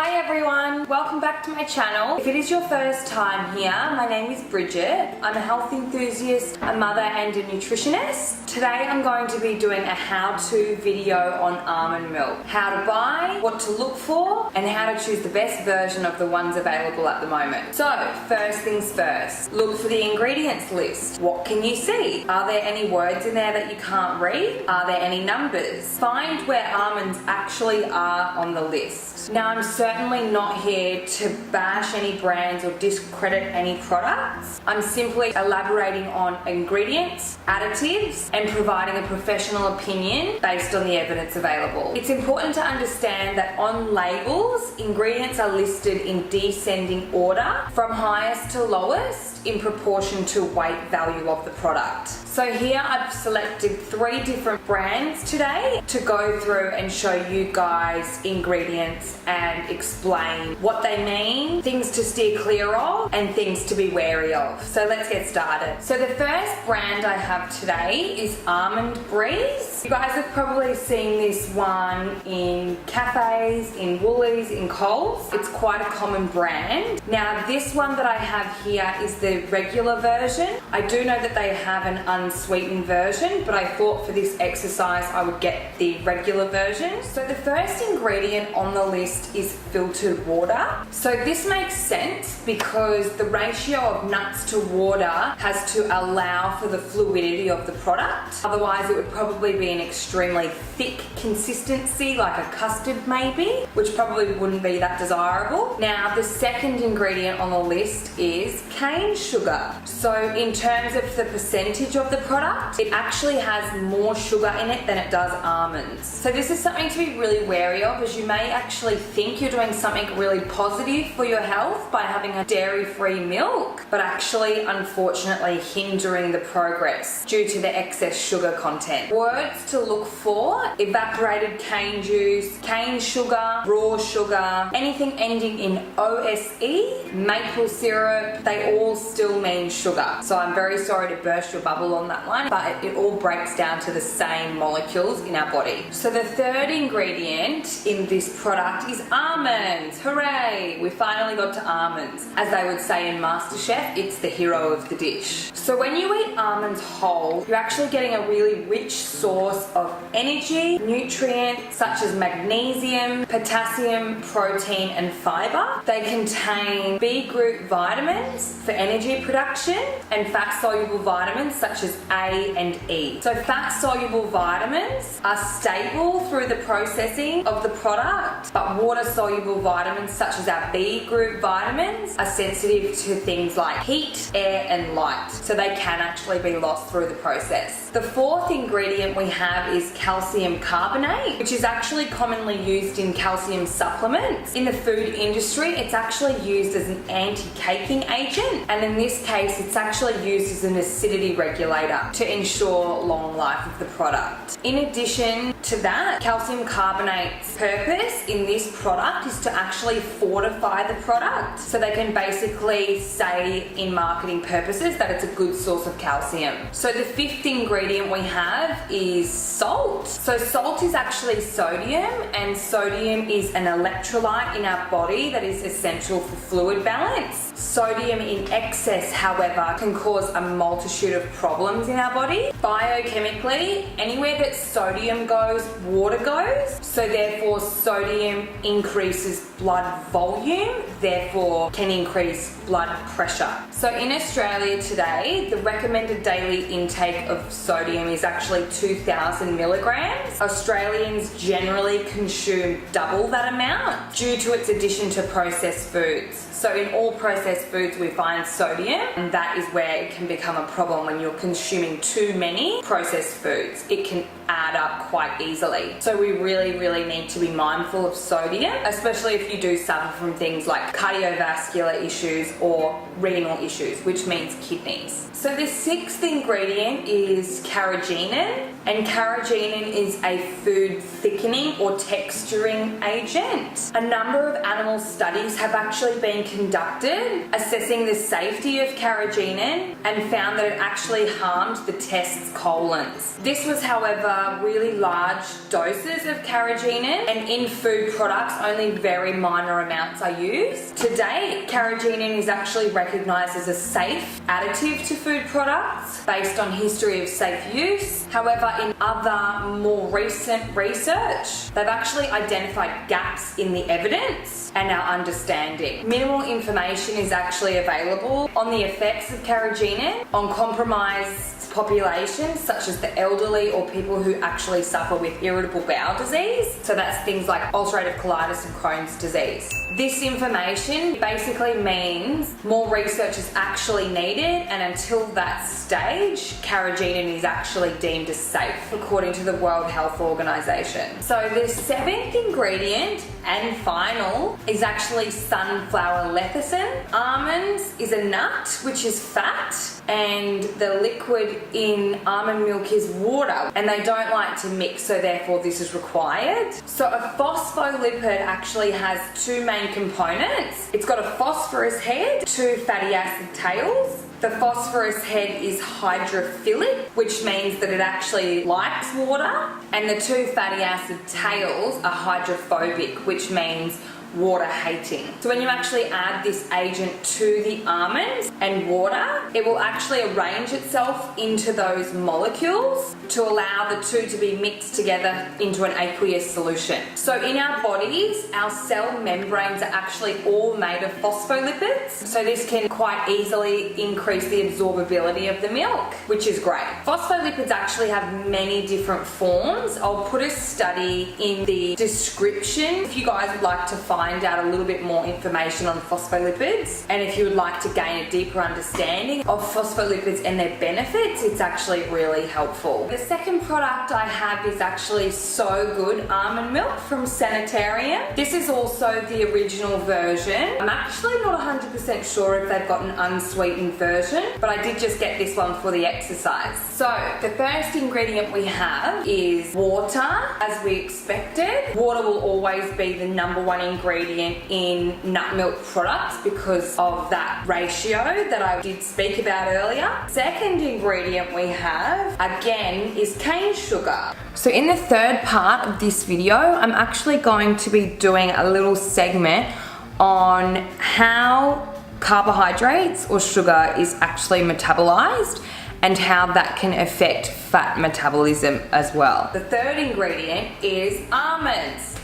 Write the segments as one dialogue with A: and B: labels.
A: Hi everyone, welcome back to my channel. If it is your first time here, my name is Bridget. I'm a health enthusiast, a mother and a nutritionist. Today I'm going to be doing a how-to video on almond milk. How to buy, what to look for, and how to choose the best version of the ones available at the moment. So, first things first, look for the ingredients list. What can you see? Are there any words in there that you can't read? Are there any numbers? Find where almonds actually are on the list. Now, I'm certainly not here to bash any brands or discredit any products. I'm simply elaborating on ingredients, additives, and providing a professional opinion based on the evidence available. It's important to understand that on labels, ingredients are listed in descending order from highest to lowest in proportion to weight value of the product. So here I've selected 3 different brands today to go through and show you guys ingredients and explain what they mean, things to steer clear of, and things to be wary of. So let's get started. So the first brand I have today is Almond Breeze. You guys have probably seen this one in cafes, in Woolies, in Coles. It's quite a common brand. Now this one that I have here is the regular version. I do know that they have an unsweetened version, but I thought for this exercise I would get the regular version. So the first ingredient on the list is filtered water. So this makes sense because the ratio of nuts to water has to allow for the fluidity of the product. Otherwise it would probably be an extremely thick consistency, like a custard maybe, which probably wouldn't be that desirable. Now the second ingredient on the list is cane sugar. So in terms of the percentage of the product, it actually has more sugar in it than it does almonds. So this is something to be really wary of, as you may actually think you're doing something really positive for your health by having a dairy-free milk, but actually unfortunately hindering the progress due to the excess sugar content. Words to look for: evaporated cane juice, cane sugar, raw sugar, anything ending in OSE, maple syrup, they all still mean sugar. So I'm very sorry to burst your bubble on that one, but it all breaks down to the same molecules in our body. So the third ingredient in this product is almonds. Hooray! We finally got to almonds. As they would say in MasterChef, it's the hero of the dish. So when you eat almonds whole, you're actually getting a really rich source of energy, nutrients such as magnesium, potassium, protein, and fiber. They contain B group vitamins for energy production and fat-soluble vitamins such as A and E. So fat-soluble vitamins are stable through the processing of the product, but water-soluble vitamins such as our B group vitamins are sensitive to things like heat, air, and light. So they can actually be lost through the process. The fourth ingredient we have is calcium carbonate, which is actually commonly used in calcium supplements. In the food industry, it's actually used as an anti-caking agent, and in this case, it's actually used as an acidity regulator to ensure long life of the product. In addition to that, calcium carbonate's purpose in this product is to actually fortify the product, so they can basically say in marketing purposes that it's a good source of calcium. So the fifth ingredient we have is salt. So salt is actually sodium, and sodium is an electrolyte in our body that is essential for fluid balance. Sodium in excess, however, can cause a multitude of problems in our body. Biochemically, anywhere that sodium goes, water goes. So therefore, sodium increases blood volume, therefore can increase blood pressure. So in Australia today, the recommended daily intake of sodium is actually 2,000 milligrams. Australians generally consume double that amount due to its addition to processed foods. So in all processed foods we find sodium, and that is where it can become a problem when you're consuming too many processed foods. It can add up quite easily. So we really need to be mindful of sodium, especially if you do suffer from things like cardiovascular issues or renal issues, which means kidneys. So the sixth ingredient is carrageenan, and carrageenan is a food thickening or texturing agent. A number of animal studies have actually been conducted assessing the safety of carrageenan and found that it actually harmed the test's colons. This was, however, really large doses of carrageenan, and in food products only very minor amounts are used. To date, carrageenan is actually recognised as a safe additive to food products based on history of safe use. However, in other more recent research, they've actually identified gaps in the evidence and our understanding. Minimal information is actually available on the effects of carrageenan on compromised populations such as the elderly or people who actually suffer with irritable bowel disease. So that's things like ulcerative colitis and Crohn's disease. This information basically means more research is actually needed, and until that stage, carrageenan is actually deemed as safe according to the World Health Organization. So the seventh ingredient and final is actually sunflower lecithin. Almonds is a nut, which is fat, and the liquid in almond milk is water, and they don't like to mix, so therefore this is required. So a phospholipid actually has two main components. It's got a phosphorus head, two fatty acid tails. The phosphorus head is hydrophilic, which means that it actually likes water, and the two fatty acid tails are hydrophobic, which means water hating. So when you actually add this agent to the almonds and water, it will actually arrange itself into those molecules to allow the two to be mixed together into an aqueous solution. So in our bodies, our cell membranes are actually all made of phospholipids. So this can quite easily increase the absorbability of the milk, which is great. Phospholipids actually have many different forms. I'll put a study in the description if you guys would like to find out a little bit more information on phospholipids, and if you would like to gain a deeper understanding of phospholipids and their benefits, it's actually really helpful. The second product I have is actually So Good almond milk from Sanitarium. This is also the original version. I'm actually not 100% sure if they've got an unsweetened version, but I did just get this one for the exercise. So the first ingredient we have is water, as we expected. Water will always be the number one ingredient in nut milk products because of that ratio that I did speak about earlier. Second ingredient we have, again, is cane sugar. So in the third part of this video, I'm actually going to be doing a little segment on how carbohydrates or sugar is actually metabolized and how that can affect fat metabolism as well. The third ingredient is almonds.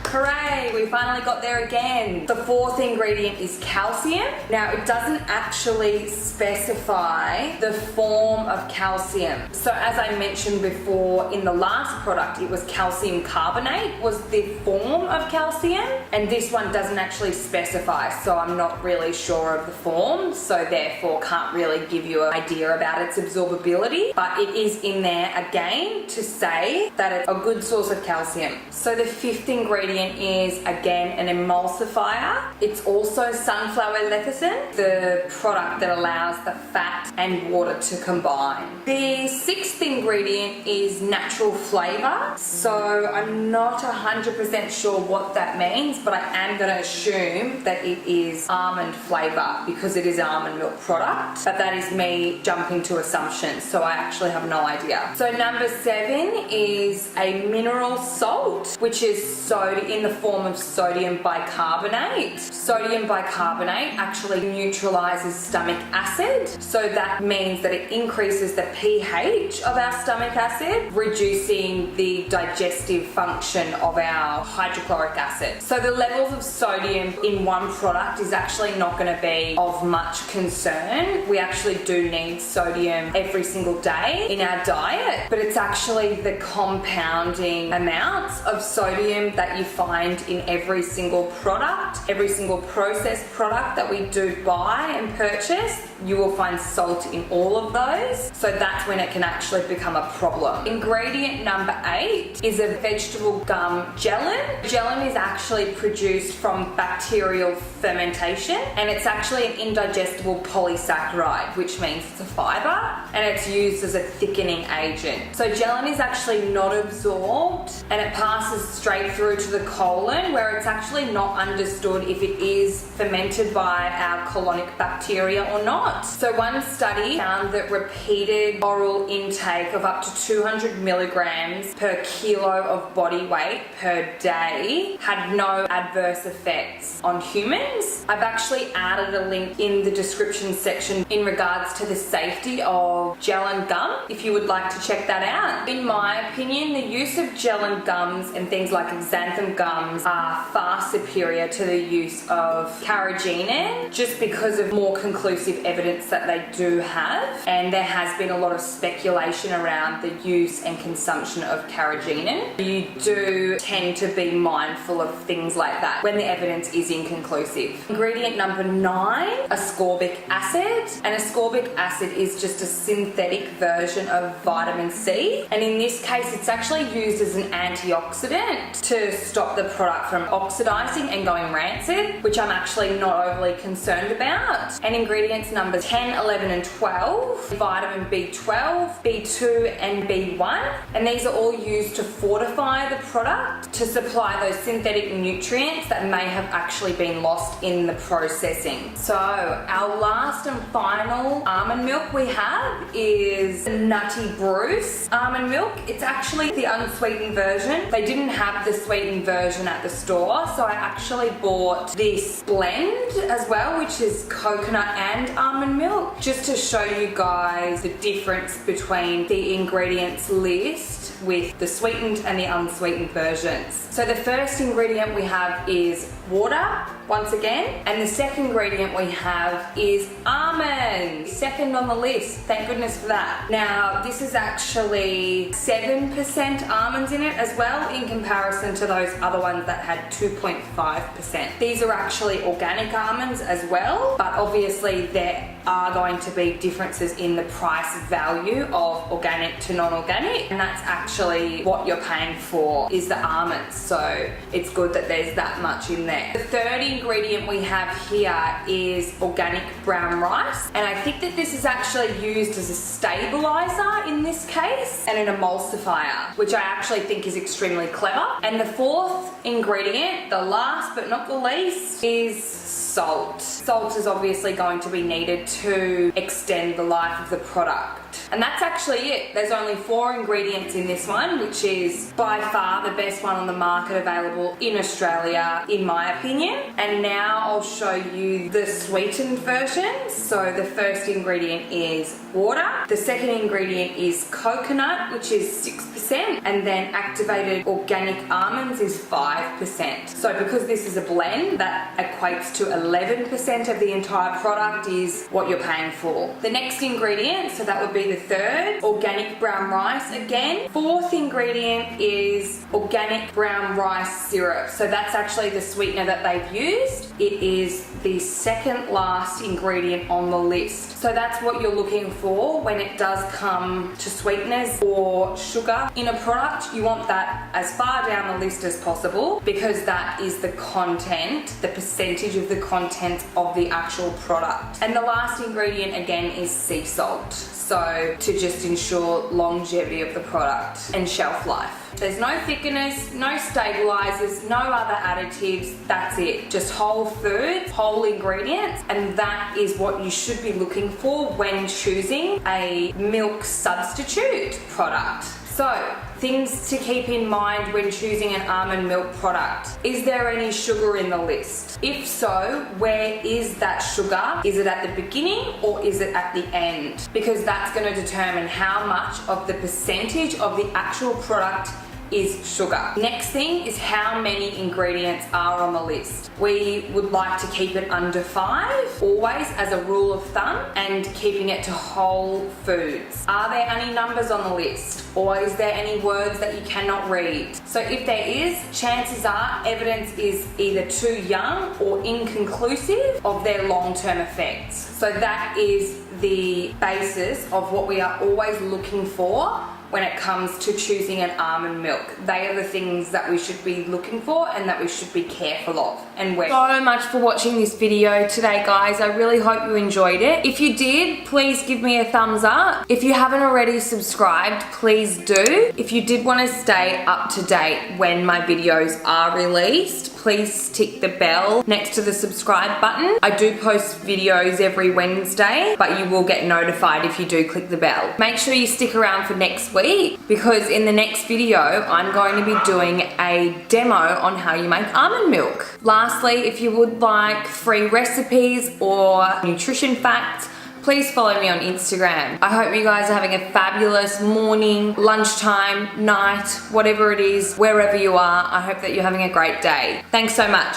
A: Hooray, we finally got there again. The fourth ingredient is calcium. Now, it doesn't actually specify the form of calcium. So as I mentioned before, in the last product, it was calcium carbonate was the form of calcium, and this one doesn't actually specify, so I'm not really sure of the form, so therefore can't really give you an idea about its absorbability, but it is in there again to say that it's a good source of calcium. So the fifth ingredient is again an emulsifier. It's also sunflower lecithin, the product that allows the fat and water to combine. The sixth ingredient is natural flavor. So I'm not 100% sure what that means, but I am going to assume that it is almond flavor because it is an almond milk product, but that is me jumping to assumptions, so I actually have no idea. So number 7 is a mineral salt, which is in the form of sodium bicarbonate. Sodium bicarbonate actually neutralizes stomach acid, so that means that it increases the pH of our stomach acid, reducing the digestive function of our hydrochloric acid. So the levels of sodium in one product is actually not going to be of much concern. We actually do need sodium every single day in our diet, but it's actually the compounding amounts of sodium that you find in every single product, every single processed product that we do buy and purchase. You will find salt in all of those, so that's when it can actually become a problem. Ingredient number 8 is a vegetable gum gelin. Gelin is actually produced from bacterial fermentation, and it's actually an indigestible polysaccharide, which means it's a fiber, and it's used as a thickening agent. So gelin is actually not absorbed, and it passes straight through to the colon, where it's actually not understood if it is fermented by our colonic bacteria or not. So one study found that repeated oral intake of up to 200 milligrams per kilo of body weight per day had no adverse effects on humans. I've actually added a link in the description section in regards to the safety of gelin gum, if you would like to check that out. In my opinion, the use of gelin gums and things like xanthan gums are far superior to the use of carrageenan, just because of more conclusive evidence that they do have, and there has been a lot of speculation around the use and consumption of carrageenan. You do tend to be mindful of things like that when the evidence is inconclusive. Ingredient number 9, ascorbic acid. And ascorbic acid is just a synthetic version of vitamin C, and in this case it's actually used as an antioxidant to stop the product from oxidizing and going rancid, which I'm actually not overly concerned about. And ingredients number 10, 11 and 12, vitamin B12, B2 and B1, and these are all used to fortify the product to supply those synthetic nutrients that may have actually been lost in the processing. So our last and final almond milk we have is Nutty Bruce almond milk. It's actually the unsweetened version. They didn't have the sweetened version at the store, so I actually bought this blend as well, which is coconut and almond milk, just to show you guys the difference between the ingredients list with the sweetened and the unsweetened versions. So the first ingredient we have is water, once again, and the second ingredient we have is almonds, second on the list. Thank goodness for that. Now this is actually 7% almonds in it as well, in comparison to those other ones that had 2.5%. These are actually organic almonds as well, but obviously there are going to be differences in the price value of organic to non-organic, and that's actually what you're paying for, is the almonds, so it's good that there's that much in there. The third ingredient we have here is organic brown rice, and I think that this is actually used as a stabilizer in this case and an emulsifier, which I actually think is extremely clever. And the fourth ingredient, the last but not the least, is salt. Salt is obviously going to be needed to extend the life of the product. And that's actually it. There's only 4 ingredients in this one, which is by far the best one on the market available in Australia, in my opinion. And now I'll show you the sweetened version. So the first ingredient is water. The second ingredient is coconut, which is 6%, and then activated organic almonds is 5%. So because this is a blend, that equates to 11% of the entire product is what you're paying for. The next ingredient, so that would be the third, organic brown rice again. Fourth ingredient is organic brown rice syrup. So that's actually the sweetener that they've used. It is the second last ingredient on the list. So that's what you're looking for when it does come to sweeteners or sugar in a product. You want that as far down the list as possible, because that is the content, the percentage of the content of the actual product. And the last ingredient again is sea salt. So to just ensure longevity of the product and shelf life. There's no thickeners, no stabilizers, no other additives. That's it. Just whole foods, whole ingredients, and that is what you should be looking for when choosing a milk substitute product. So, things to keep in mind when choosing an almond milk product. Is there any sugar in the list? If so, where is that sugar? Is it at the beginning or is it at the end? Because that's going to determine how much of the percentage of the actual product is sugar. Next thing is how many ingredients are on the list. We would like to keep it under 5, always as a rule of thumb, and keeping it to whole foods. Are there any numbers on the list? Or is there any words that you cannot read? So if there is, chances are evidence is either too young or inconclusive of their long-term effects. So that is the basis of what we are always looking for when it comes to choosing an almond milk. They are the things that we should be looking for and that we should be careful of. And we're so much for watching this video today, guys. I really hope you enjoyed it. If you did, please give me a thumbs up. If you haven't already subscribed, please do. If you did want to stay up to date when my videos are released, please tick the bell next to the subscribe button. I do post videos every Wednesday, but you will get notified if you do click the bell. Make sure you stick around for next week, because in the next video, I'm going to be doing a demo on how you make almond milk. Lastly, if you would like free recipes or nutrition facts, please follow me on Instagram. I hope you guys are having a fabulous morning, lunchtime, night, whatever it is, wherever you are. I hope that you're having a great day. Thanks so much.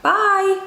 A: Bye.